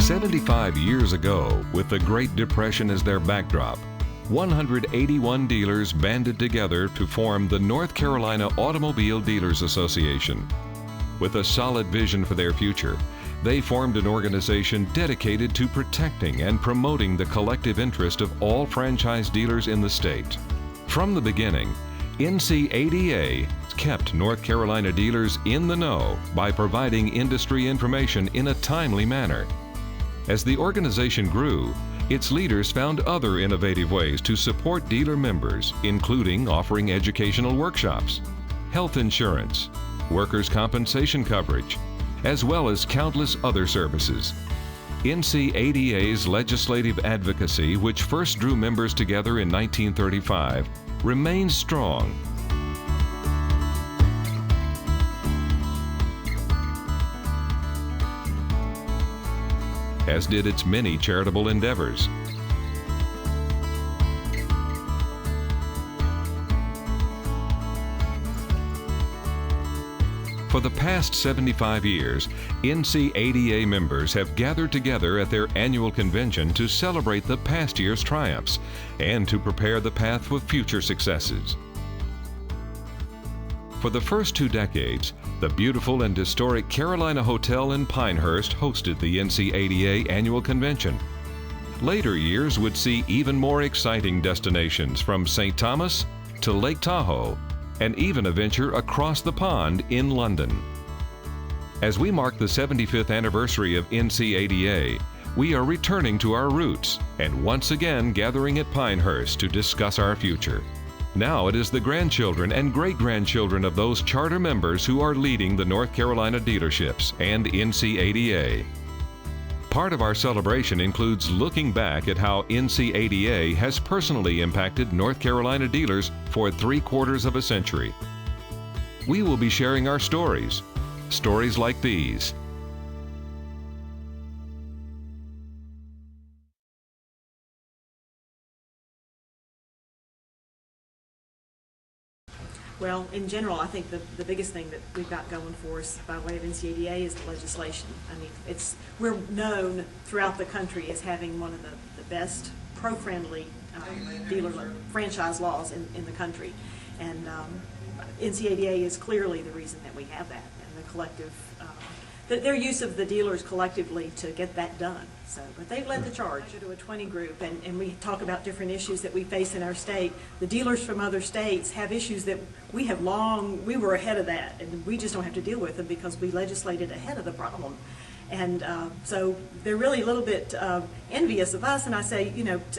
75 years ago, with the Great Depression as their backdrop, 181 dealers banded together to form the North Carolina Automobile Dealers Association. With a solid vision for their future, they formed an organization dedicated to protecting and promoting the collective interest of all franchise dealers in the state. From the beginning, NCADA kept North Carolina dealers in the know by providing industry information in a timely manner. As the organization grew, its leaders found other innovative ways to support dealer members, including offering educational workshops, health insurance, workers' compensation coverage, as well as countless other services. NCADA's legislative advocacy, which first drew members together in 1935, remains strong. As did its many charitable endeavors. For the past 75 years, NCADA members have gathered together at their annual convention to celebrate the past year's triumphs and to prepare the path for future successes. For the first 2 decades, the beautiful and historic Carolina Hotel in Pinehurst hosted the NCADA annual convention. Later years would see even more exciting destinations from St. Thomas to Lake Tahoe, and even a venture across the pond in London. As we mark the 75th anniversary of NCADA, we are returning to our roots and once again gathering at Pinehurst to discuss our future. Now it is the grandchildren and great-grandchildren of those charter members who are leading the North Carolina dealerships and NCADA. Part of our celebration includes looking back at how NCADA has personally impacted North Carolina dealers for 3/4 of a century. We will be sharing our stories like these. Well, in general, I think the biggest thing that we've got going for us by way of NCADA is the legislation. I mean, we're known throughout the country as having one of the best pro-friendly dealer franchise laws in the country. And NCADA is clearly the reason that we have that, and the collective, their use of the dealers collectively to get that done. So, but they've led the charge. I go to a 20 group, and we talk about different issues that we face in our state. The dealers from other states have issues that we were ahead of that, and we just don't have to deal with them because we legislated ahead of the problem. And so they're really a little bit envious of us, and I say,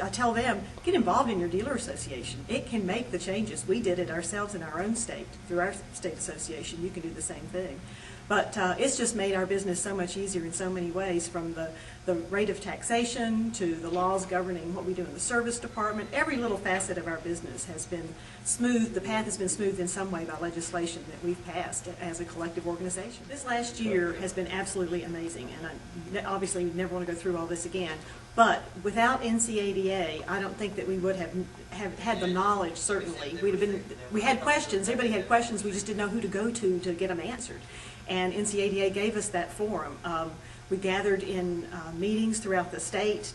I tell them, get involved in your dealer association. It can make the changes. We did it ourselves in our own state, through our state association. You can do the same thing. But it's just made our business so much easier in so many ways, from the rate of taxation to the laws governing what we do in the service department. Every little facet of our business has been smooth. The path has been smoothed in some way by legislation that we've passed as a collective organization. This last year has been absolutely amazing, and I obviously never want to go through all this again. But without NCADA, I don't think that we would have had the knowledge, certainly. We had questions, everybody had questions, we just didn't know who to go to get them answered. And NCADA gave us that forum. We gathered in meetings throughout the state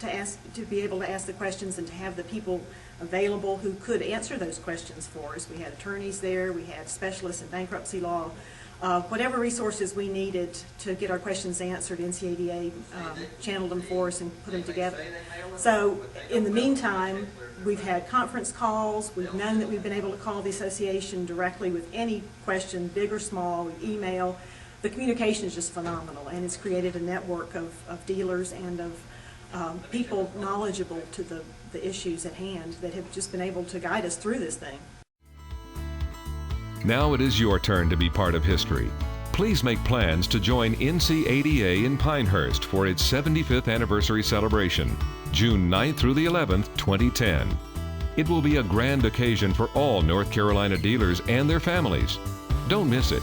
to be able to ask the questions and to have the people available who could answer those questions for us. We had attorneys there, we had specialists in bankruptcy law. Whatever resources we needed to get our questions answered, NCADA channeled them for us and put them together. So in the meantime, we've had conference calls. We've known that we've been able to call the association directly with any question, big or small, email. The communication is just phenomenal, and it's created a network of dealers and of people knowledgeable to the issues at hand that have just been able to guide us through this thing. Now it is your turn to be part of history. Please make plans to join NCADA in Pinehurst for its 75th anniversary celebration, June 9th through the 11th, 2010. It will be a grand occasion for all North Carolina dealers and their families. Don't miss it.